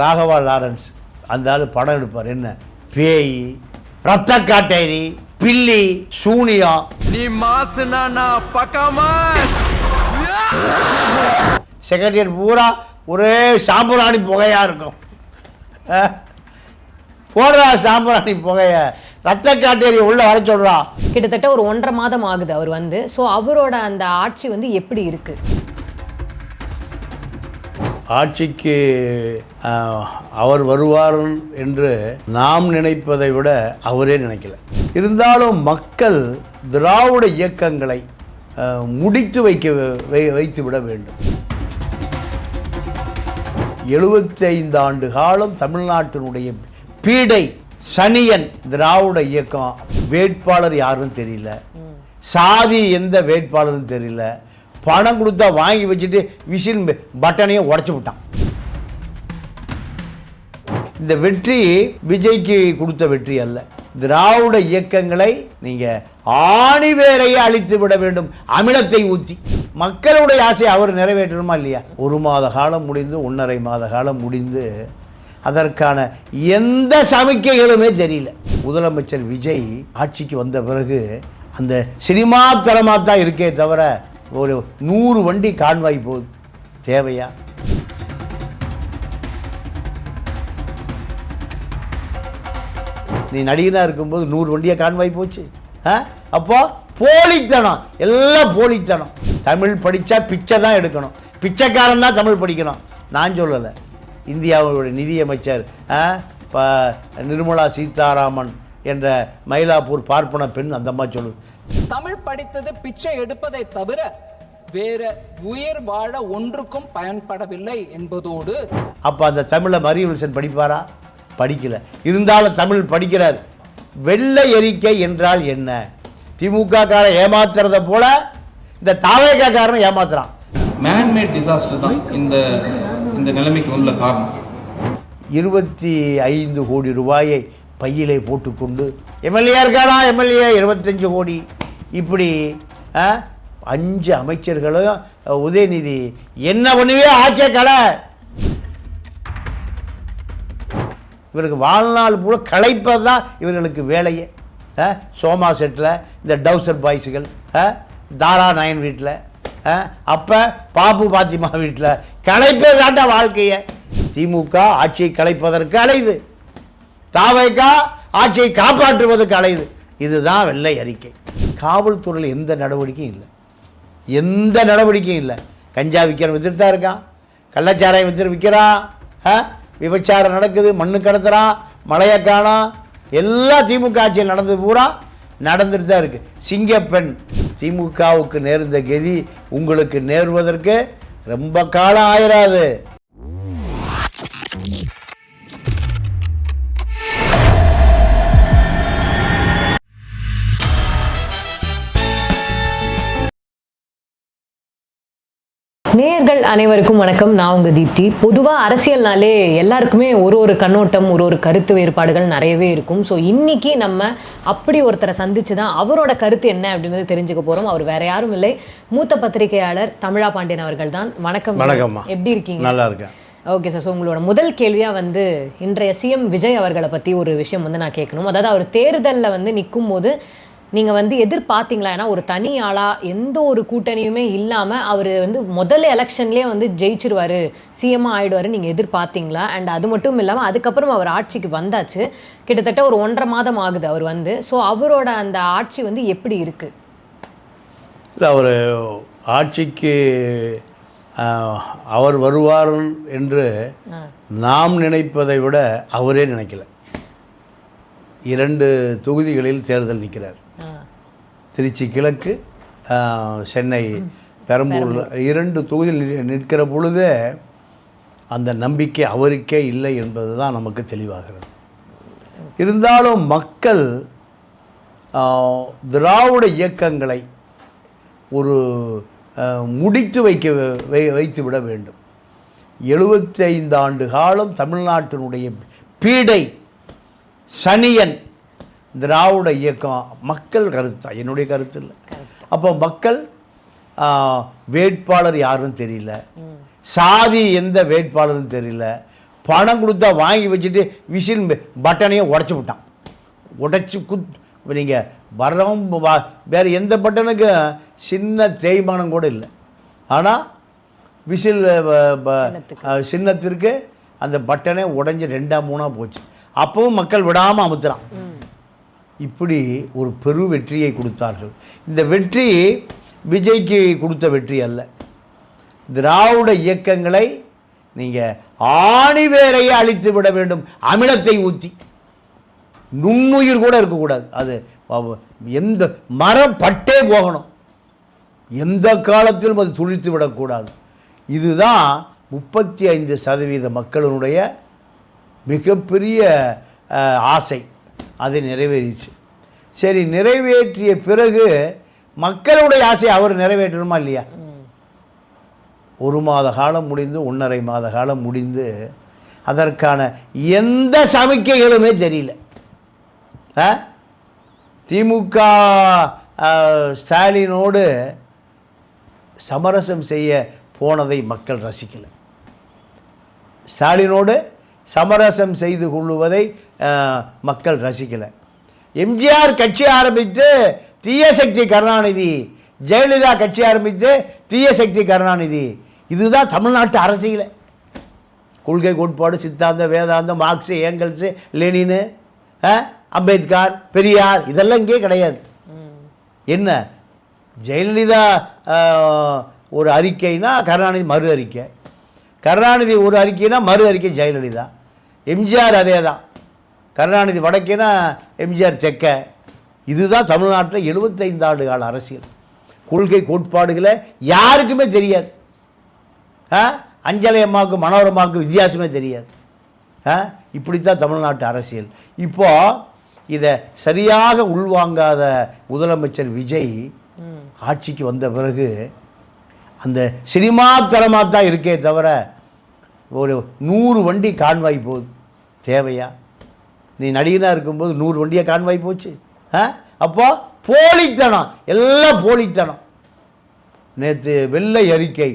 Raghava Lawrence அந்த ஆள் படம் எடுப்பார். என்ன பேய், ரத்த காட்டேரி, பில்லி, சூனியம். நீ மாசுனா பக்காமா செக்ரட்டரியேட் பூரா ஒரே சாம்பிராணி புகையா இருக்கும். போடுறா சாம்பிராணி புகைய, ரத்த காட்டேரி உள்ள வர சொல்றா. கிட்டத்தட்ட ஒரு 1.5 மாதம் ஆகுது அவர் வந்து. ஸோ அவரோட அந்த ஆட்சி வந்து எப்படி இருக்கு? ஆட்சிக்கு அவர் வருவார் என்று நாம் நினைப்பதை விட அவரே நினைக்கல. இருந்தாலும் மக்கள் திராவிட இயக்கங்களை முடித்து வைத்து விட வேண்டும். 75 ஆண்டு காலம் தமிழ்நாட்டினுடைய பீடை சனியன் திராவிட இயக்கம். வேட்பாளர் யாரும் தெரியல, சாதி எந்த வேட்பாளரும் தெரியல. பணம் கொடுத்தா வாங்கி வச்சுட்டு விசில் பட்டனையும் உடச்சி விட்டான். இந்த வெற்றி விஜய்க்கு கொடுத்த வெற்றி அல்ல. திராவிட இயக்கங்களை நீங்க ஆணிவேரையே அழித்து விட வேண்டும், அமிலத்தை ஊற்றி. மக்களுடைய ஆசை அவர் நிறைவேற்றணுமா இல்லையா? 1 மாத காலம் முடிந்து 1.5 மாத காலம் முடிந்து அதற்கான எந்த சமிக்கைகளுமே தெரியல. முதலமைச்சர் விஜய் ஆட்சிக்கு வந்த பிறகு அந்த சினிமா தரமாக தான் இருக்கே தவிர ஒரு 100 வண்டி கான்வாய் போகுது. தேவையா? நீ நடிகனாக இருக்கும்போது 100 வண்டியை கான்வாய் போச்சு. அப்போ போலித்தனம், எல்லாம் போலித்தனம். தமிழ் படித்தா பிச்சை தான் எடுக்கணும், பிச்சைக்காரன் தான் தமிழ் படிக்கணும். நான் சொல்லலை, இந்தியாவுடைய நிதியமைச்சர் நிர்மலா சீதாராமன் என்ற மயிலாப்பூர் பார்ப்பன பெண் அந்த அம்மா சொல்லுது. தமிழ் படித்தது பிச்சை எடுப்பதை தவிர வேற உயிர் வாழ ஒன்றுக்கும் பயன்படவில்லை என்பதோடு. அப்ப அந்த தமிழை மரியவில்சன் படிப்பாரா? படிக்கல. இருந்தாலும் தமிழ் படிக்கிறார். வெள்ளை எரிக்கை என்றால் என்ன? திமுக காரன் ஏமாத்துறத போல இந்த தாவேகா காரன் ஏமாத்துறான். மேன்மேட் டிசாஸ்டர் தான் இந்த நிலைமைக்கு உள்ள காரணம். 25 கோடி ரூபாயை பையிலே போட்டுக்கொண்டு எம்எல்ஏ இருக்காரா? எம்எல்ஏ 25 கோடி. இப்படி 5 அமைச்சர்களும் உதயநிதி என்ன பண்ணுவே ஆட்சிய கலை. இவருக்கு வாழ்நாள் பூரா களைப்பது தான் இவர்களுக்கு வேலையே. சோமா செட்டில் இந்த டவுசர் பாய்ஸுகள், தாரா நயன் வீட்டில், அப்போ பாபு பாத்திமா வீட்டில் களைப்பது தாண்டா வாழ்க்கையை. திமுக ஆட்சியை கலைப்பதற்கு அலையுது, தாவேகா ஆட்சியை காப்பாற்றுவதற்கு அலையுது. இதுதான் வெள்ளை அறிக்கை. காவல்துறையில் எந்த நடவடிக்கையும் இல்லை, எந்த நடவடிக்கையும் இல்லை. கஞ்சா விற்கிறவன் வித்துட்டு தான் இருக்கான், கள்ளச்சாராயம் விற்கிறான், விபச்சாரம் நடக்குது, மண்ணு கடத்துறான், மழையை காணோம். எல்லாம் திமுக ஆட்சியில் நடந்தது பூரா நடந்துட்டு தான் இருக்கு. சிங்கப்பெண் திமுகவுக்கு நேர்ந்த கதி உங்களுக்கு நேர்வதற்கு ரொம்ப காலம் ஆயிராது. நேயர்கள் அனைவருக்கும் வணக்கம். நான் உங்க தீப்தி. பொதுவாக அரசியல்னாலே எல்லாருக்குமே ஒரு கண்ணோட்டம், ஒரு கருத்து வேறுபாடுகள் நிறையவே இருக்கும். ஸோ இன்னைக்கு நம்ம அப்படி ஒருத்தரை சந்திச்சு தான் அவரோட கருத்து என்ன அப்படின்றது தெரிஞ்சுக்க போகிறோம். அவர் வேற யாரும் இல்லை, மூத்த பத்திரிகையாளர் தமிழா பாண்டியன் அவர்கள் தான். வணக்கம். வணக்கம்மா. எப்படி இருக்கீங்க? நல்லா இருக்கேன். Okay sir. ஸோ உங்களோட முதல் கேள்வியாக வந்து இன்றைய சிஎம் விஜய் அவர்களை பற்றி ஒரு விஷயம் வந்து நான் கேட்கணும். அதாவது அவர் தேர்தலில் வந்து நிற்கும் போது நீங்கள் வந்து எதிர்பார்த்தீங்களா? ஏன்னா ஒரு தனி ஆளாக எந்த ஒரு கூட்டணியுமே இல்லாமல் அவர் வந்து முதல்ல எலெக்ஷன்லேயே வந்து ஜெயிச்சிருவார், சிஎம்மாக ஆகிடுவார் நீங்கள் எதிர்பார்த்தீங்களா? அண்ட் அது மட்டும் இல்லாமல் அதுக்கப்புறம் அவர் ஆட்சிக்கு வந்தாச்சு. கிட்டத்தட்ட ஒரு 1.5 மாதம் ஆகுது அவர் வந்து. ஸோ அவரோட அந்த ஆட்சி வந்து எப்படி இருக்குது? இல்லை, அவர் ஆட்சிக்கு அவர் வருவார் என்று நாம் நினைப்பதை விட அவரே நினைக்கல. 2 தொகுதிகளில் தேர்தல் நிற்கிறார். திருச்சி கிழக்கு, சென்னை பெரம்பூரில் 2 தொகுதியில் நிற்கிற பொழுதே அந்த நம்பிக்கை அவருக்கே இல்லை என்பது தான் நமக்கு தெளிவாகிறது. இருந்தாலும் மக்கள் திராவிட இயக்கங்களை ஒரு முடித்து வைத்து விட வேண்டும். 75 ஆண்டு காலம் தமிழ்நாட்டினுடைய பீடை சனியன் திராவிட இயக்கம். மக்கள் கருத்தா, என்னுடைய கருத்து இல்லை. அப்போ மக்கள் வேட்பாளர் யாரும் தெரியல, சாதி எந்த வேட்பாளரும் தெரியல. பணம் கொடுத்தா வாங்கி வச்சுட்டு விசில் பட்டனையே உடச்சி விட்டான். உடச்சி நீங்கள் வர்றவங்க வேறு எந்த பட்டனுக்கும் சின்ன தேய்மானம் கூட இல்லை. ஆனால் விசில் சின்னத்திற்கு அந்த பட்டனே உடஞ்சி 2-3 போச்சு. அப்பவும் மக்கள் விடாமல் அமுத்துறான். இப்படி ஒரு பெரு வெற்றியை கொடுத்தார்கள். இந்த வெற்றி விஜய்க்கு கொடுத்த வெற்றி அல்ல. திராவிட இயக்கங்களை நீங்கள் ஆணிவேரையே அழித்து விட வேண்டும். அமிலத்தை ஊற்றி நுண்ணுயிர் கூட இருக்கக்கூடாது. அது எந்த மரம் பட்டே போகணும். எந்த காலத்திலும் அது துளித்து விடக்கூடாது. இதுதான் 35% மக்களுடைய மிகப்பெரிய ஆசை. அது நிறைவேறிச்சு. சரி, நிறைவேற்றிய பிறகு மக்களுடைய ஆசை அவர் நிறைவேற்றணுமா இல்லையா? 1 மாத காலம் முடிந்து 1.5 மாத காலம் முடிந்து அதற்கான எந்த சமிக்கைகளுமே தெரியல. திமுக ஸ்டாலினோடு சமரசம் செய்ய போனதை மக்கள் ரசிக்கலை. ஸ்டாலினோடு சமரசம் செய்து கொள்ளுவதை மக்கள் ரசிக்கலை. எம்ஜிஆர் கட்சி ஆரம்பித்து தீய சக்தி கருணாநிதி, ஜெயலலிதா கட்சி ஆரம்பித்து தீய சக்தி கருணாநிதி. இதுதான் தமிழ்நாட்டு அரசியல். கொள்கை கோட்பாடு, சித்தாந்தம், வேதாந்தம், மார்க்ஸு, ஏங்கல்ஸு, லெனினு, அம்பேத்கர், பெரியார் இதெல்லாம் இங்கே கிடையாது. என்ன ஜெயலலிதா ஒரு அறிக்கைனா கருணாநிதி மறு அறிக்கை, கருணாநிதி ஒரு அறிக்கைனா மறு அறிக்கை ஜெயலலிதா. எம்ஜிஆர் அதே தான். கருணாநிதி வடக்கேனா எம்ஜிஆர் தெற்க. இதுதான் தமிழ்நாட்டில் 75 ஆண்டு கால அரசியல். கொள்கை கோட்பாடுகளை யாருக்குமே தெரியாது. அஞ்சலை அம்மாவுக்கு மனோரமாவுக்கு வித்தியாசமே தெரியாது. இப்படித்தான் தமிழ்நாட்டு அரசியல். இப்போது இதை சரியாக உள்வாங்காத முதலமைச்சர் விஜய் ஆட்சிக்கு வந்த பிறகு அந்த சினிமா தரமாக தான் இருக்கே தவிர ஒரு 100 வண்டி கான்வாய் போகுது. தேவையா? நீ நடிகனாக இருக்கும்போது 100 வண்டியை கான்வாய் போச்சு. அப்போ போலித்தனம், எல்லாம் போலித்தனம். நேற்று வெள்ளை அறிக்கை,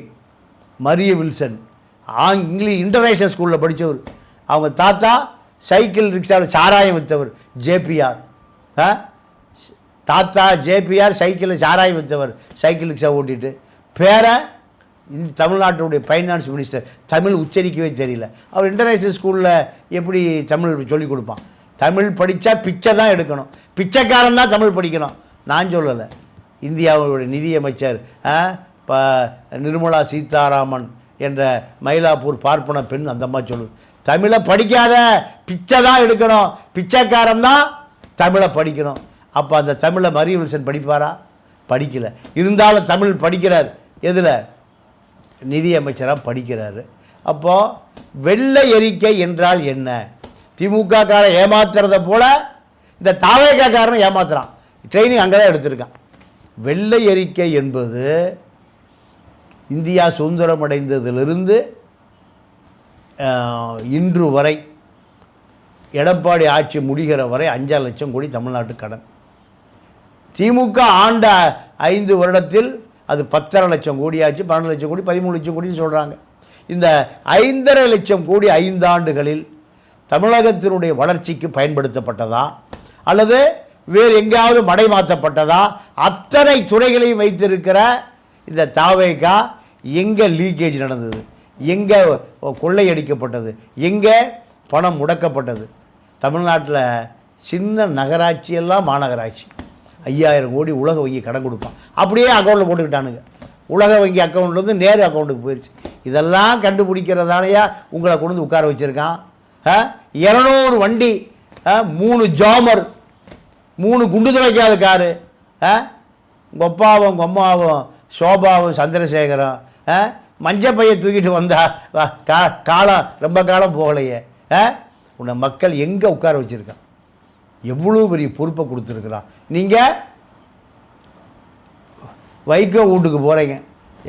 மரிய வில்சன் இங்கிலீஷ் இன்டர்நேஷ்னல் ஸ்கூலில் படித்தவர். அவங்க தாத்தா சைக்கிள் ரிக்ஷாவில் சாராயம் விற்றவர் ஜேபிஆர். தாத்தா ஜேபிஆர் சைக்கிளில் சாராயம் விற்றவர், சைக்கிள் ரிக்ஷா ஓட்டிட்டு. பேரை தமிழ்நாட்டுடைய ஃபைனான்ஸ் மினிஸ்டர். தமிழ் உச்சரிக்கவே தெரியல. அவர் இன்டர்நேஷ்னல் ஸ்கூலில் எப்படி தமிழ் சொல்லிக் கொடுப்பான்? தமிழ் படித்தா பிச்சை தான் எடுக்கணும், பிச்சைக்காரன் தான் தமிழ் படிக்கணும். நான் சொல்லலை. இந்தியாவுடைய நிதியமைச்சர் நிர்மலா சீதாராமன் என்ற மயிலாப்பூர் பார்ப்பன பெண் அந்த அம்மா சொல்லுது, தமிழை படிக்காத, பிச்சை தான் எடுக்கணும், பிச்சைக்காரன் தான் தமிழை படிக்கணும். அப்போ அந்த தமிழை மரிய வில்சன் படிப்பாரா? படிக்கலை. இருந்தாலும் தமிழ் படிக்கிறார். எதில்? நிதியமைச்சராக படிக்கிறாரு. அப்போது வெள்ளை அறிக்கை என்றால் என்ன? திமுக காரன் ஏமாத்துறத போல இந்த தாவேகா காரன் ஏமாத்துறான். ட்ரைனிங் அங்கே தான் எடுத்திருக்கான். வெள்ளை அறிக்கை என்பது இந்தியா சுதந்திரம் அடைந்ததிலிருந்து இன்று வரை எடப்பாடி ஆட்சி முடிகிற வரை 5 லட்சம் கோடி தமிழ்நாட்டு கடன். திமுக ஆண்ட 5 வருடத்தில் அது 10.5 லட்சம் கோடி ஆச்சு, 12 லட்சம் கோடி, 13 லட்சம் கோடின்னு சொல்கிறாங்க. இந்த 5.5 லட்சம் கோடி 5 ஆண்டுகளில் தமிழகத்தினுடைய வளர்ச்சிக்கு பயன்படுத்தப்பட்டதா அல்லது வேறு எங்கேயாவது மடை மாற்றப்பட்டதா? அத்தனை துறைகளையும் வைத்திருக்கிற இந்த தாவேகா எங்கே லீக்கேஜ் நடந்தது, எங்கே கொள்ளையடிக்கப்பட்டது, எங்கே பணம் முடக்கப்பட்டது? தமிழ்நாட்டில் சின்ன நகராட்சியெல்லாம் மாநகராட்சி 5000 கோடி உலக வங்கி கடன் கொடுப்பான். அப்படியே அக்கௌண்ட்டில் போட்டுக்கிட்டானுங்க. உலக வங்கி அக்கௌண்ட்லேருந்து நேரு அக்கௌண்ட்டுக்கு போயிடுச்சு. இதெல்லாம் கண்டுபிடிக்கிறதானையா உங்களை கொண்டு வந்து உட்கார வச்சுருக்கான். 200 வண்டி, 3 ஜாமர், 3 குண்டு துளைக்காத காரு, உங்கள் அப்பாவும் உங்கள் அம்மாவும் சோபாவும் சந்திரசேகரம் மஞ்சள் பையை தூக்கிட்டு வந்தா காலம் ரொம்ப காலம் போகலையே. உன்னை மக்கள் எங்கே உட்கார வச்சுருக்கான்? எவ்வளோ பெரிய பொறுப்பை கொடுத்துருக்குறான். நீங்கள் வைகோ வீட்டுக்கு போகிறீங்க,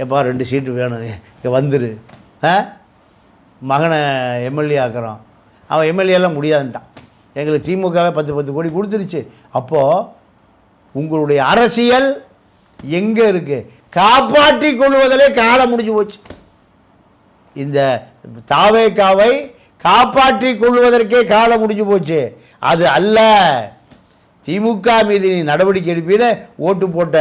எப்பா 2 சீட்டு வேணும், இங்கே வந்துரு, மகனை எம்எல்ஏ ஆக்குறான். அவன் எம்எல்ஏலாம் முடியாதுன்ட்டான். எங்களுக்கு திமுகவே 10 கோடி கொடுத்துருச்சு. அப்போது உங்களுடைய அரசியல் எங்கே இருக்குது? காப்பாற்றி கொள்வதிலே காலம் முடிஞ்சு போச்சு. இந்த தாவேகாவை காப்பாற்றி கொள்வதற்கே காலம் முடிஞ்சு போச்சு. அது அல்ல. திமுக மீது நீ நடவடிக்கை எடுப்பீன்னு ஓட்டு போட்ட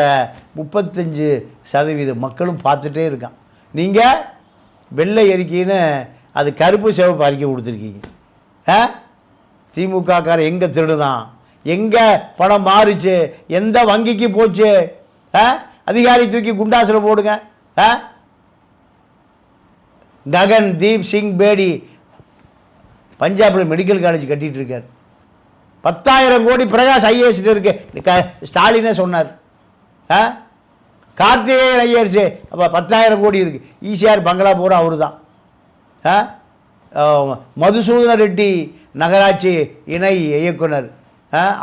35% மக்களும் பார்த்துட்டே இருக்கான். நீங்கள் வெள்ளை அறிக்கைன்னு அது கருப்பு சிவப்பு அறிக்கை கொடுத்துருக்கீங்க. திமுகக்காரன் எங்கே திருடுனான், எங்கே பணம் மாறுச்சு, எந்த வங்கிக்கு போச்சு, அதிகாரி தூக்கி குண்டாசில் போடுங்க. ககன் தீப் சிங் பேடி பஞ்சாபில் மெடிக்கல் காலேஜ் கட்டிகிட்டு இருக்கார். 10,000 கோடி பிரகாஷ் ஐஏஎஸ் இருக்கு, ஸ்டாலினே சொன்னார். கார்த்திகேயன் ஐஏஎஸ் அப்போ 10,000 கோடி இருக்குது. ஈசிஆர் பங்களா பூரா அவரு தான். மதுசூதன ரெட்டி நகராட்சி இணை இயக்குனர்,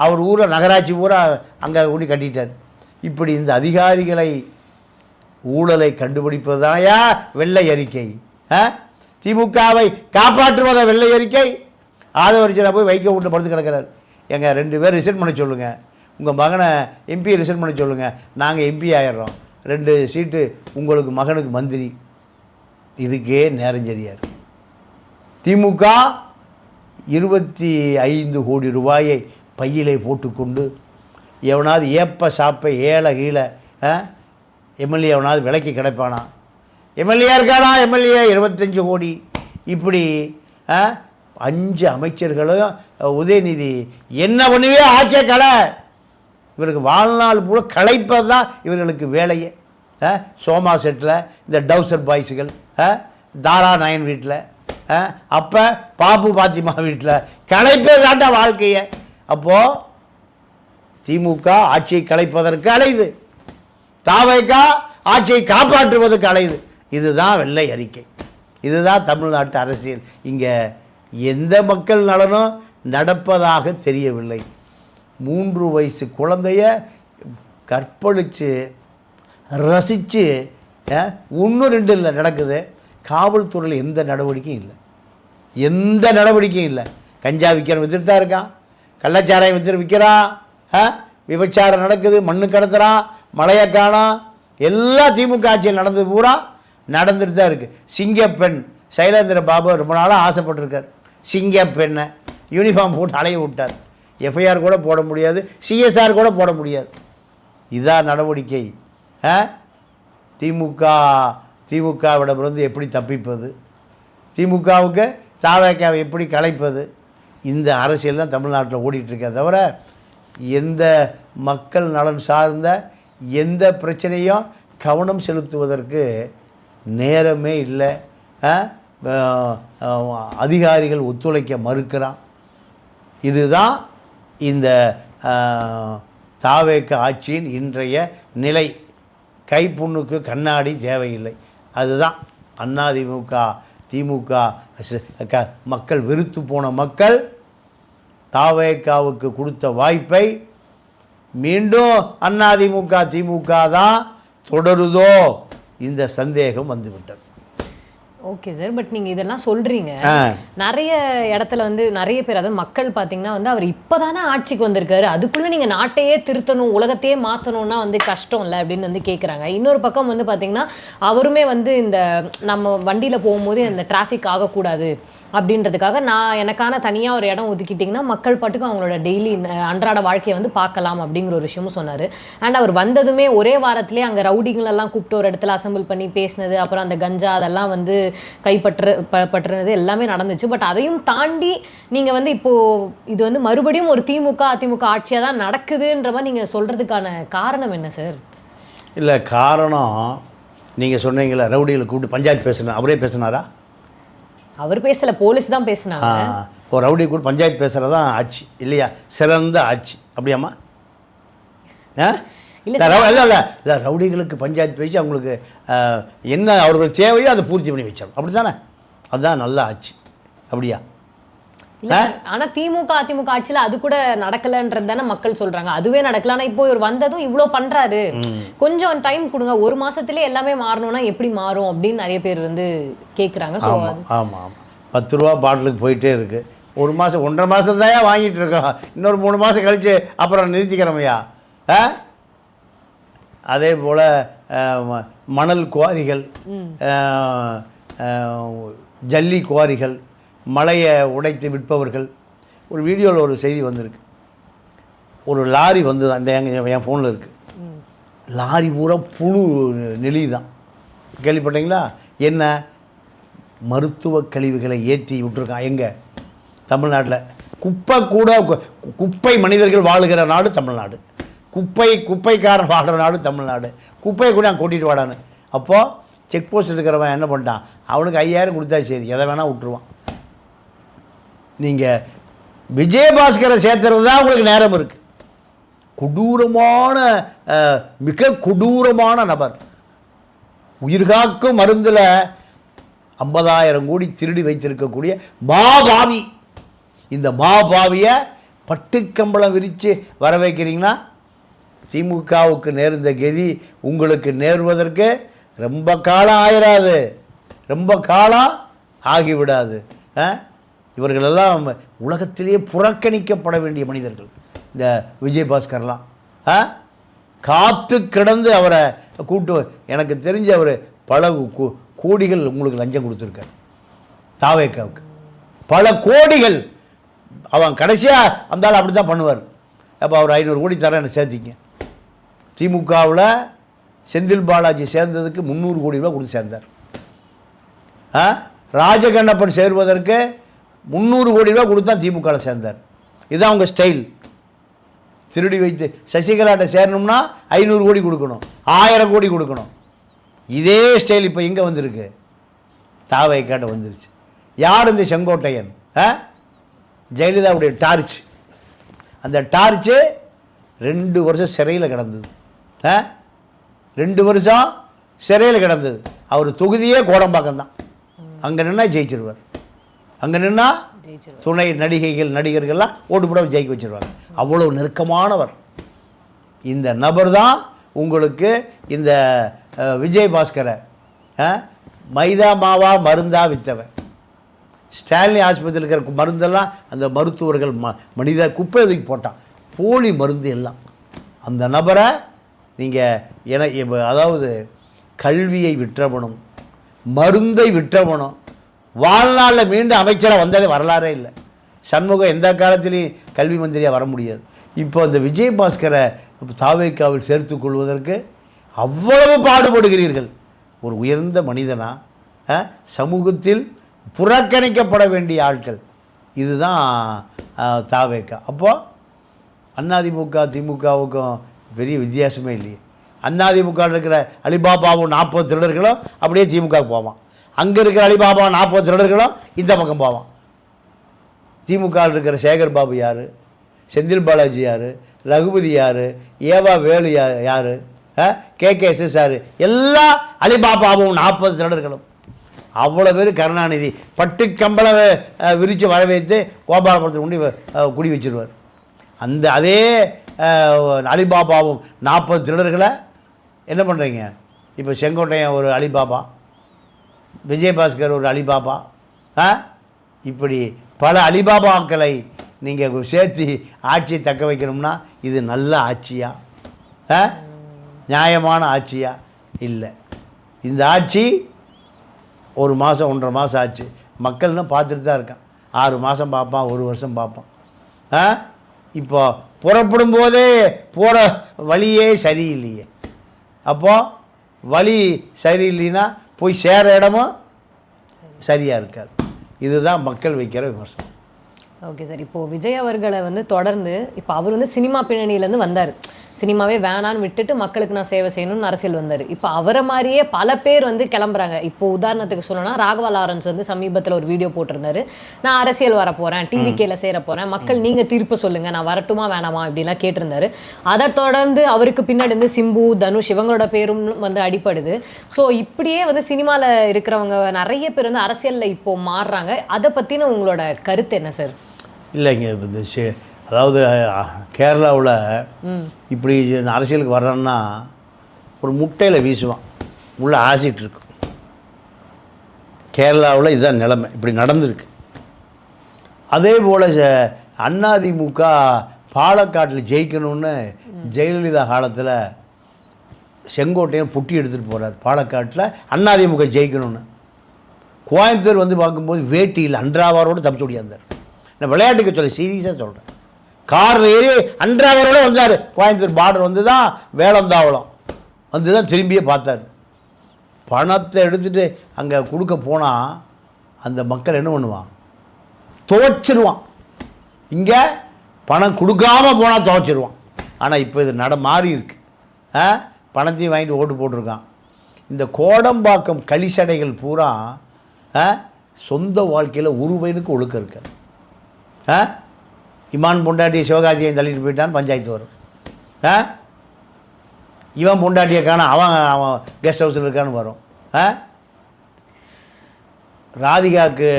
அவர் ஊரில் நகராட்சி பூரா அங்கே கூடி கட்டிட்டார். இப்படி இந்த அதிகாரிகளை ஊழலை கண்டுபிடிப்பது தானையா வெள்ளை அறிக்கை. திமுகவை காப்பாற்றுவத வெள்ளை அறிக்கை. ஆதவரிச்சனை போய் வைக்க விட்டு படுத்து கிடக்கிறார். எங்கள் 2 பேர் ரிசைன் பண்ண சொல்லுங்கள், உங்கள் மகனை எம்பி ரிசைன் பண்ண சொல்லுங்கள், நாங்கள் எம்பி ஆயிடுறோம், 2 சீட்டு உங்களுக்கு மகனுக்கு மந்திரி. இதுக்கே நேரம் சரியார். திமுக 25 கோடி ரூபாயை பையிலே போட்டுக்கொண்டு எவனாவது ஏப்ப சாப்பை ஏழை கீழே எம்எல்ஏ எவனாவது விலைக்கு கிடைப்பானா? எம்எல்ஏ இருக்கானா? எம்எல்ஏ 25 கோடி. இப்படி 5 அமைச்சர்களும் உதயநிதி என்ன பண்ணுவே ஆட்சியை கலை. இவருக்கு வாழ்நாள் பூரா களைப்பது தான் இவர்களுக்கு வேலையே. சோமா செட்டில் இந்த டவுசர் பாய்ஸுகள், தாரா நயன் வீட்டில், அப்போ பாப்பு பாத்திமா வீட்டில் களைப்பது தாண்டா வாழ்க்கையை. அப்போது திமுக ஆட்சியை கலைப்பதற்கு அலையுது, தாவேக ஆட்சியை காப்பாற்றுவதற்கு அலையுது. இதுதான் வெள்ளை அறிக்கை. இதுதான் தமிழ்நாட்டு அரசியல். இங்கே எந்த மக்கள் நலனும் நடப்பதாக தெரியவில்லை. 3 வயசு குழந்தைய கற்பழித்து ரசித்து 1 2 இல்லை நடக்குது. காவல்துறையில் எந்த நடவடிக்கையும் இல்லை, எந்த நடவடிக்கையும் இல்லை. கஞ்சா விற்கிற வித்துட்டு தான் இருக்கான், கள்ளச்சாராயம் வித்துட்டு விற்கிறான், விபச்சாரம் நடக்குது, மண்ணு கடத்துறான், மழையை காணோம். எல்லாம் திமுக ஆட்சியில் நடந்தது பூரா நடந்துட்டு தான் இருக்குது. சிங்கப்பெண் சைலேந்திர பாபு ரொம்ப நாளாக ஆசைப்பட்டிருக்கார். சிங்கப்பெண்ணை யூனிஃபார்ம் போட்டு அலைய விட்டார். எஃப்ஐஆர் கூட போட முடியாது, சிஎஸ்ஆர் கூட போட முடியாது. இதான் நடவடிக்கை. திமுகவிடமிருந்து எப்படி தப்பிப்பது, திமுகவுக்கு தாவேக்காவை எப்படி கலைப்பது, இந்த அரசியல் தான் தமிழ்நாட்டில் ஓடிட்டுருக்கே தவிர எந்த மக்கள் நலன் சார்ந்த எந்த பிரச்சனையும் கவனம் செலுத்துவதற்கு நேரமே இல்லை. அதிகாரிகள் ஒத்துழைக்க மறுக்கிறான். இதுதான் இந்த தாவேக்க ஆட்சியின் இன்றைய நிலை. கைப்புண்ணுக்கு கண்ணாடி தேவையில்லை. அதுதான் அதிமுக திமுக மக்கள் வெறுத்து போன மக்கள் தாவேக்காவுக்கு கொடுத்த வாய்ப்பை மீண்டும் அதிமுக திமுக தான் தொடருதோ இந்த சந்தேகம் வந்துவிட்டது. ஓகே சார், பட் நீங்கள் இதெல்லாம் சொல்கிறீங்க, நிறைய இடத்துல வந்து நிறைய பேர், அதாவது மக்கள் பார்த்தீங்கன்னா வந்து அவர் இப்போ தானே ஆட்சிக்கு வந்திருக்காரு, அதுக்குள்ளே நீங்கள் நாட்டையே திருத்தணும், உலகத்தையே மாற்றணும்னா வந்து கஷ்டம் இல்லை அப்படின்னு வந்து கேட்குறாங்க. இன்னொரு பக்கம் வந்து பார்த்தீங்கன்னா அவருமே வந்து இந்த நம்ம வண்டியில் போகும்போது இந்த டிராஃபிக் ஆகக்கூடாது அப்படின்றதுக்காக நான் எனக்கான தனியாக ஒரு இடம் ஒதுக்கிட்டிங்கன்னா மக்கள் பாட்டுக்கு அவங்களோட டெய்லி அன்றாட வாழ்க்கையை வந்து பார்க்கலாம் அப்படிங்கிற ஒரு விஷயமும் சொன்னார். அண்ட் அவர் வந்ததுமே ஒரே வாரத்திலே அங்கே ரவுடிங்களெல்லாம் கூப்பிட்டு ஒரு இடத்துல அசம்பிள் பண்ணி பேசினது, அப்புறம் அந்த கஞ்சா அதெல்லாம் வந்து கைப்பற்றுனது எல்லாமே நடந்துச்சு. பட் அதையும் தாண்டி நீங்கள் வந்து இப்போது இது வந்து மறுபடியும் ஒரு திமுக அதிமுக ஆட்சியாக தான் நடக்குதுன்ற மாதிரி நீங்கள் சொல்கிறதுக்கான காரணம் என்ன சார்? இல்லை, காரணம் நீங்கள் சொன்னீங்களா ரவுடிகளை கூப்பிட்டு பஞ்சாயத்து பேசுனா, அவரே பேசினாரா? அவர் பேசல, போலீஸ் தான் பேசினாங்க. ஒரு ரவுடி கூட பஞ்சாயத்து பேசுகிறது தான் ஆட்சி இல்லையா? சிறந்த ஆட்சி அப்படியாம்மா? இல்லை ரவுடிகளுக்கு பஞ்சாயத்து பேசி அவங்களுக்கு என்ன அவர்கள் தேவையோ அதை பூர்த்தி பண்ணி வச்சாங்க, அப்படி தானே? அதுதான் நல்ல ஆட்சி, அப்படியா? ஆனா திமுக அதிமுக ஆட்சியில அது கூட நடக்கலன்றது தானே மக்கள் சொல்றாங்க. அதுவே நடக்கல. ஆனா இப்போ இவர் வந்ததும் இவ்வளோ பண்றாரு, கொஞ்சம் டைம் கொடுங்க, 1 மாசத்துலேயே எல்லாமே மாறணும்னா எப்படி மாறும் அப்படின்னு நிறைய பேர் வந்து கேட்குறாங்க. ஸோ ஆமாம், 10 ரூபா பாட்டிலுக்கு போயிட்டே இருக்கு. 1 மாதம் 1.5 மாதம் தான் வாங்கிட்டு இருக்கோம், இன்னொரு 3 மாதம் கழிச்சு அப்புறம் நிறுத்திக்கிறோமையா? அதே போல் மணல் குவாரிகள், ஜல்லி குவாரிகள், மலையை உடைத்து விற்பவர்கள். ஒரு வீடியோவில் ஒரு செய்தி வந்திருக்கு. ஒரு லாரி வந்து அந்த என் ஃபோனில் இருக்குது. லாரி பூரா புழு நெளி தான். கேள்விப்பட்டீங்களா? என்ன மருத்துவ கழிவுகளை ஏற்றி விட்டுருக்கான். எங்கே? தமிழ்நாட்டில். குப்பை கூட குப்பை மனிதர்கள் வாழுகிற நாடு தமிழ்நாடு. குப்பைக்காரன் வாழ்கிற நாடு தமிழ்நாடு. குப்பையை கூட நான் கூட்டிகிட்டு வாடான்னு. அப்போது செக் போஸ்ட் இருக்கிறவன் என்ன பண்ணிட்டான்? அவனுக்கு 5000 கொடுத்தா சரி, எதை வேணால் விட்டுருவான். நீங்கள் விஜயபாஸ்கரை சேர்த்துறது தான் உங்களுக்கு நேரம் இருக்குது. கொடூரமான மிக கொடூரமான நபர். உயிர்காக்கும் மருந்தில் 50,000 கோடி திருடி வைத்திருக்கக்கூடிய மாபாவி. இந்த மாபாவியை பட்டுக்கம்பளம் விரித்து வர வைக்கிறீங்கன்னா திமுகவுக்கு நேர்ந்த கதி உங்களுக்கு நேர்வதற்கு ரொம்ப காலம் ஆயிராது, ரொம்ப காலம் ஆகிவிடாது. இவர்களெல்லாம் உலகத்திலேயே புறக்கணிக்கப்பட வேண்டிய மனிதர்கள் இந்த விஜயபாஸ்கர்லாம். காத்து கிடந்து அவரை கூட்டு, எனக்கு தெரிஞ்ச அவர் பல கோடிகள் உங்களுக்கு லஞ்சம் கொடுத்துருக்கார் தாவேக்காவுக்கு, பல கோடிகள். அவன் கடைசியாக அந்தாலும் அப்படி தான் பண்ணுவார். அப்போ அவர் 500 கோடி தர என்னை சேர்த்திங்க. திமுகவில் செந்தில் பாலாஜி சேர்ந்ததுக்கு 300 கோடி ரூபா கொடுத்து சேர்ந்தார். ராஜகண்ணப்பன் சேர்வதற்கு 300 கோடி ரூபா கொடுத்தா திமுகவில் சேர்ந்தார். இதுதான் அவங்க ஸ்டைல். திருடி வைத்து சசிகலாட்ட சேரணும்னா 500 கோடி கொடுக்கணும், 1000 கோடி கொடுக்கணும். இதே ஸ்டைல் இப்போ எங்கே வந்திருக்கு? தாவேக்காட்ட வந்துருச்சு. யார் இந்த செங்கோட்டையன்? ஜெயலலிதாவுடைய டார்ச். அந்த டார்ச்சு 2 வருஷம் சிறையில் கிடந்தது. 2 வருஷம் சிறையில் கிடந்தது. அவர் தொகுதியே கோடம்பாக்கம் தான். அங்கே நின்னா ஜெயிச்சிருவார். அங்கே நின்னா துணை நடிகர்கள்லாம் ஓட்டு போட ஜெயிக்க வச்சிருவாங்க. அவ்வளோ நெருக்கமானவர் இந்த நபர் தான். உங்களுக்கு இந்த விஜயபாஸ்கரை மைதா மாவா மருந்தா விற்றவன். ஸ்டாலினி ஆஸ்பத்திரியில் இருக்கிற மருந்தெல்லாம் அந்த மருத்துவர்கள் மனித குப்பை ஒதுக்கி போட்டான். போலி மருந்து எல்லாம். அந்த நபரை நீங்கள் அதாவது கல்வியை விற்றவனும் மருந்தை விற்றவனும் வாழ்நாளில் மீண்டும் அமைச்சராக வந்தாலே வரலாறே இல்லை. சண்முகம் எந்த காலத்திலையும் கல்வி மந்திரியாக வர முடியாது. இப்போ அந்த விஜயபாஸ்கரை தாவேக்காவில் சேர்த்து கொள்வதற்கு அவ்வளவு பாடுபடுகிறீர்கள். ஒரு உயர்ந்த மனிதனா, சமூகத்தில் புறக்கணிக்கப்பட வேண்டிய ஆட்கள். இதுதான் தாவேக்கா. அப்போது அதிமுக திமுகவுக்கும் பெரிய வித்தியாசமே இல்லையே. அதிமுக இருக்கிற அலிபாபாவும் 40 திருடர்களும் அப்படியே திமுகவுக்கு போவான். அங்கே இருக்கிற அலிபாபா 40 திருடர்களும் இந்த பக்கம் போவான். திமுக இருக்கிற சேகர் பாபு யார்? செந்தில் பாலாஜி யார்? ரகுபதி யார்? ஏவா வேலு யார்? KKSS யார்? எல்லா அலிபாபாவும் 40 திருடர்களும். அவ்வளோ பேர் கருணாநிதி பட்டுக்கம்பளை விரித்து வரவேற்று கோபாலபுரத்தில் கொண்டு குடி வச்சிருவார். அதே அலிபாபாவும் 40 திருடர்களை என்ன பண்ணுறீங்க? இப்போ செங்கோட்டையன் ஒரு அலிபாபா, விஜயபாஸ்கர் ஒரு அலிபாபா, இப்படி பல அலிபாபாக்களை நீங்கள் சேர்த்து ஆட்சியை தக்க வைக்கணும்னா இது நல்ல ஆட்சியா? நியாயமான ஆட்சியா? இல்லை. இந்த ஆட்சி 1 மாதம் 1.5 மாதம் ஆச்சு. மக்கள்னு பார்த்துட்டு தான் இருக்கான். 6 மாதம் பார்ப்பான், 1 வருஷம் பார்ப்பான். இப்போ புறப்படும் போதே போகிற வழியே சரியில்லையே. அப்போது வழி சரியில்லைன்னா போய் சேர இடமும் சரியாக இருக்காது. இதுதான் மக்கள் வைக்கிற விமர்சனம். Okay sir. இப்போது விஜய் அவர்களை தொடர்ந்து இப்போ அவர் சினிமா பின்னணியிலேருந்து வந்தார். சினிமாவே வேணான்னு விட்டுட்டு மக்களுக்கு நான் சேவை செய்யணும்னு அரசியல் வந்தார். இப்போ அவரை மாதிரியே பல பேர் கிளம்புறாங்க. இப்போ உதாரணத்துக்கு சொல்லணும்னா ராகவா லாரன்ஸ் சமீபத்தில் ஒரு வீடியோ போட்டிருந்தாரு. நான் அரசியல் வர போகிறேன், டிவிகேல சேர போகிறேன், மக்கள் நீங்கள் தீர்ப்பு சொல்லுங்கள், நான் வரட்டுமா வேணாமா இப்படிலாம் கேட்டிருந்தாரு. அதை தொடர்ந்து அவருக்கு பின்னாடி சிம்பு, தனுஷ் இவங்களோட பேரும் அடிப்படுது. ஸோ இப்படியே சினிமாவில் இருக்கிறவங்க நிறைய பேர் அரசியலில் இப்போது மாறுறாங்க. அதை பற்றின உங்களோட கருத்து என்ன சார்? இல்லைங்க, இந்த அதாவது கேரளாவில் இப்படி அரசியலுக்கு வர்றேன்னா ஒரு முட்டையில் வீசுவான், உள்ள ஆசிட் இருக்கும். கேரளாவில் இதுதான் நிலைமை. இப்படி நடந்திருக்கு. அதே போல் அதிமுக பாலக்காட்டில் ஜெயிக்கணும்னு ஜெயலலிதா காலத்தில் செங்கோட்டையன் புட்டி எடுத்துகிட்டு போகிறார். பாலக்காட்டில் அதிமுக ஜெயிக்கணும்னு கோயம்புத்தூர் வந்து பார்க்கும்போது வேட்டியில் அன்றாவாரோடு தப்பிச்சு ஓடியாந்தார். நான் விளையாட்டுக்கு சொல்ல சீரியஸாக சொல்கிறேன். காரில் ஏறி அன்றாவாரோட வந்தார். கோயம்புத்தூர் பார்டர் வந்து தான் வேளந்தாவளம் வந்து தான் திரும்பியே பார்த்தார். பணத்தை எடுத்துகிட்டு அங்கே கொடுக்க போனால் அந்த மக்கள் என்ன பண்ணுவான், துவைச்சிருவான். இங்கே பணம் கொடுக்காம போனால் துவைச்சிருவான். ஆனால் இப்போ இது மாறி இருக்கு. பணத்தையும் வாங்கிட்டு ஓட்டு போட்டிருக்கான். இந்த கோடம்பாக்கம் களிசடைகள் பூரா சொந்த வாழ்க்கையில் ஒரு பையனுக்கு ஒழுக்கம் இருக்காது. இமான் பொண்டாட்டியை சிவகார்த்தியை தள்ளிட்டு போயிட்டான்னு பஞ்சாயத்து வரும். இவன் பொண்டாட்டியை காண அவன் கெஸ்ட் ஹவுஸில் இருக்கான்னு வரும். ராதிகாவுக்கு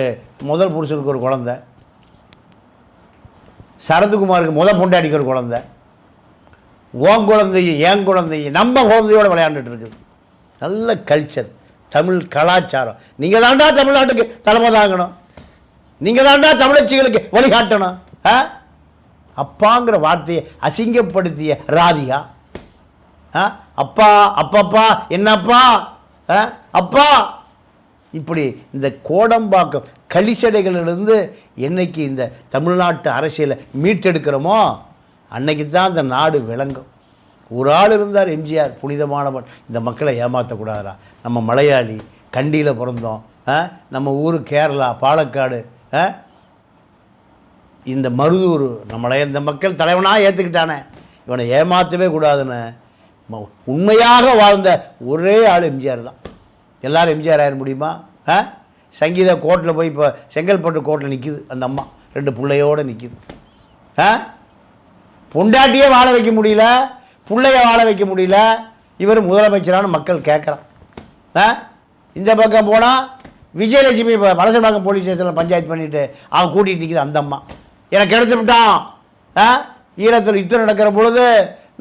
முதல் புருஷனுக்கு ஒரு குழந்தை, சரத்குமாருக்கு முதல் பொண்டாட்டிக்கு ஒரு குழந்தை, ஓன் குழந்தையும் என் குழந்தையும் நம்ம குழந்தையோடு விளையாண்டுட்டு இருக்குது. நல்ல கல்ச்சர், தமிழ் கலாச்சாரம். நீங்கள் தாண்டா தமிழ்நாட்டுக்கு தலைமை தாங்கணும், நீங்கள் தாண்டா தமிழச்சிகளுக்கு வழிகாட்டணும். அப்பாங்கிற வார்த்தையை அசிங்கப்படுத்திய ராதிகா, அப்பா அப்பப்பா என்னப்பா அப்பா, இப்படி இந்த கோடம்பாக்கம் களிசடைகளிலிருந்து என்னைக்கு இந்த தமிழ்நாட்டு அரசியலை மீட்டெடுக்கிறோமோ அன்னைக்கு தான் இந்த நாடு விளங்கும். ஒரு ஆள் இருந்தார், எம்ஜிஆர், புனிதமானவன். இந்த மக்களை ஏமாற்றக்கூடாதா, நம்ம மலையாளி, கண்டியில் பிறந்தோம், நம்ம ஊர் கேரளா, பாலக்காடு, இந்த மருதூர், நம்மளை இந்த மக்கள் தலைவனாக ஏற்றுக்கிட்டானே, இவனை ஏமாற்றவே கூடாதுன்னு உண்மையாக வாழ்ந்த ஒரே ஆள் எம்ஜிஆர் தான். எல்லோரும் எம்ஜிஆர் ஆயிட முடியுமா? சங்கீதா கோர்ட்டில் போய் இப்போ செங்கல்பட்டு கோர்ட்டில் நிற்கிது அந்த அம்மா, 2 பிள்ளையோடு நிற்கிது. பொண்டாட்டியே வாழ வைக்க முடியல, பிள்ளைய வாழ வைக்க முடியல, இவர் முதலமைச்சரான மக்கள் கேட்குறான். இந்த பக்கம் போனால் விஜயலட்சுமி இப்போ வலசபாக்கம் போலீஸ் ஸ்டேஷனில் பஞ்சாயத்து பண்ணிவிட்டு அவன் கூட்டிகிட்டு நிற்கிது அந்த அம்மா. எனக்கு எடுத்து விட்டான், ஈழத்தில் யுத்தம் நடக்கிற பொழுது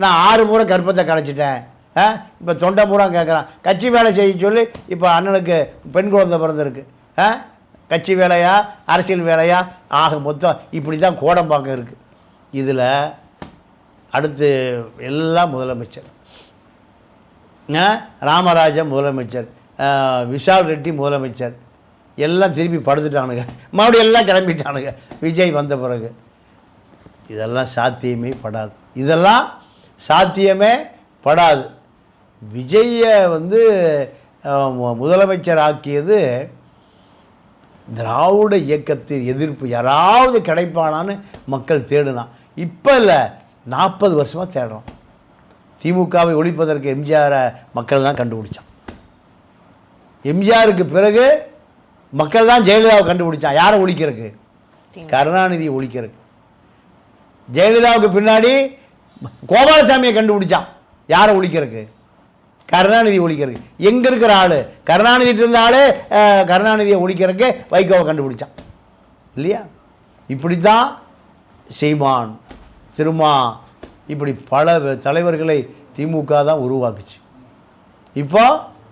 நான் 6 முறை கற்பத்தை கலைச்சிட்டேன். இப்போ தொண்டை பூரா கேட்குறான், கட்சி வேலை செய்ய சொல்லி இப்போ அண்ணனுக்கு பெண் குழந்தை பிறந்திருக்கு. கட்சி வேலையா அரசியல் வேலையா ஆக மொத்தம் இப்படி தான் கோடம்பாக்கம் இருக்குது. இதில் அடுத்து எல்லாம் முதலமைச்சர், ராமராஜன் முதலமைச்சர், விஷால் ரெட்டி முதலமைச்சர், எல்லாம் திருப்பி படுத்துட்டானுங்க, மறுபடியும் எல்லாம் கிளம்பிட்டானுங்க விஜய் வந்த பிறகு. இதெல்லாம் சாத்தியமே படாது, இதெல்லாம் சாத்தியமே படாது. விஜயை வந்து முதலமைச்சர் ஆக்கியது திராவிட இயக்கத்தின் எதிர்ப்பு, யாராவது கிடைப்பானான்னு மக்கள் தேடினான். இப்போ இல்லை, 40 வருஷமாக தேடுறோம். திமுகவை ஒழிப்பதற்கு எம்ஜிஆரை மக்கள் தான் கண்டுபிடிச்சான். எம்ஜிஆருக்கு பிறகு மக்கள் தான் ஜெயலலிதாவை கண்டுபிடிச்சான். யாரை ஒழிக்கிறதுக்கு? கருணாநிதியை ஒழிக்கிறதுக்கு. ஜெயலலிதாவுக்கு பின்னாடி கோபாலசாமியை கண்டுபிடிச்சான். யாரை ஒழிக்கிறதுக்கு? கருணாநிதி ஒழிக்கிறதுக்கு. எங்கே இருக்கிற ஆள் கருணாநிதிட்டு இருந்த ஆள் கருணாநிதியை ஒழிக்கிறதுக்கு வைகோவை கண்டுபிடிச்சான் இல்லையா? இப்படித்தான் சீமான், திருமா, இப்படி பல தலைவர்களை திமுக தான் உருவாக்குச்சு. இப்போ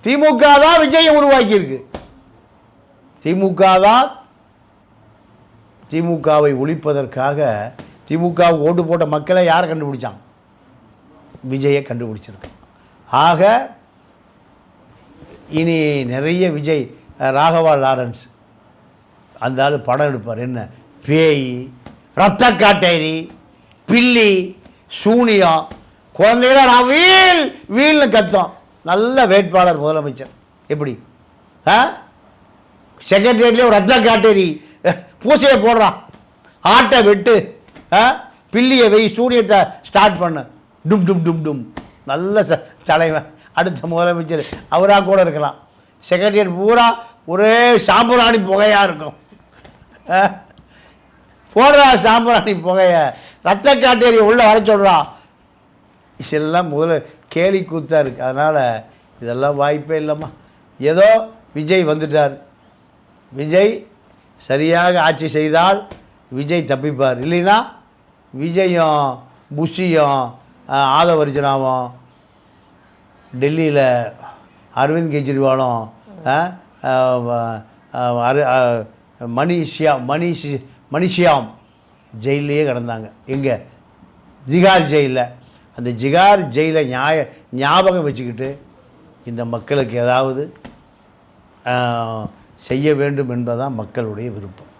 திமுக தான் விஜயை உருவாக்கியிருக்கு. திமுகவை ஒழிப்பதற்காக திமுகவுக்கு ஓட்டு போட்ட மக்களை யாரை கண்டுபிடிச்சான்? விஜயை கண்டுபிடிச்சிருக்கு. ஆக இனி நிறைய விஜய், ராகவா லாரன்ஸ் அந்த ஆள் படம் எடுப்பார். என்ன பேய், ரத்த காட்டேரி, பில்லி, சூனியம், குழந்தைகள நான் வீல் வீல்னு கத்தோம். நல்ல வேட்பாளர் முதலமைச்சர். எப்படி செக்ரட்டரியேட்லேயே ஒரு ரத்த காட்டேரி பூசையை போடுறான், ஆட்டை வெட்டு, பில்லியை வை, சூனியத்தை ஸ்டார்ட் பண்ணு, டும் டும் டும் டும். நல்ல தலைவன், அடுத்த முதலமைச்சர் அவராக கூட இருக்கலாம். செக்ரட்டரியேட் பூரா ஒரே சாம்பிராணி புகையாக இருக்கும். போடுறா சாம்பிராணி புகையை, ரத்த காட்டேரியை உள்ளே வர சொல்கிறா. இதெல்லாம் முதல்ல கேலி கூத்தாக இருக்குது. அதனால் இதெல்லாம் வாய்ப்பே இல்லைம்மா. ஏதோ விஜய் வந்துட்டார், விஜய் சரியாக ஆட்சி செய்தால் விஜய் தப்பிப்பார். இல்லைன்னா விஜயும் புஷியும் ஆதவர்ஜனாவும் டெல்லியில் அரவிந்த் கெஜ்ரிவாலும் மணிஷியாம் ஜெயிலே கிடந்தாங்க. எங்கே? ஜிகார் ஜெயிலில். அந்த ஜிகார் ஜெயிலை ஞாபகம் வச்சுக்கிட்டு இந்த மக்களுக்கு ஏதாவது செய்ய வேண்டும் என்பதுதான் மக்களுடைய விருப்பம்.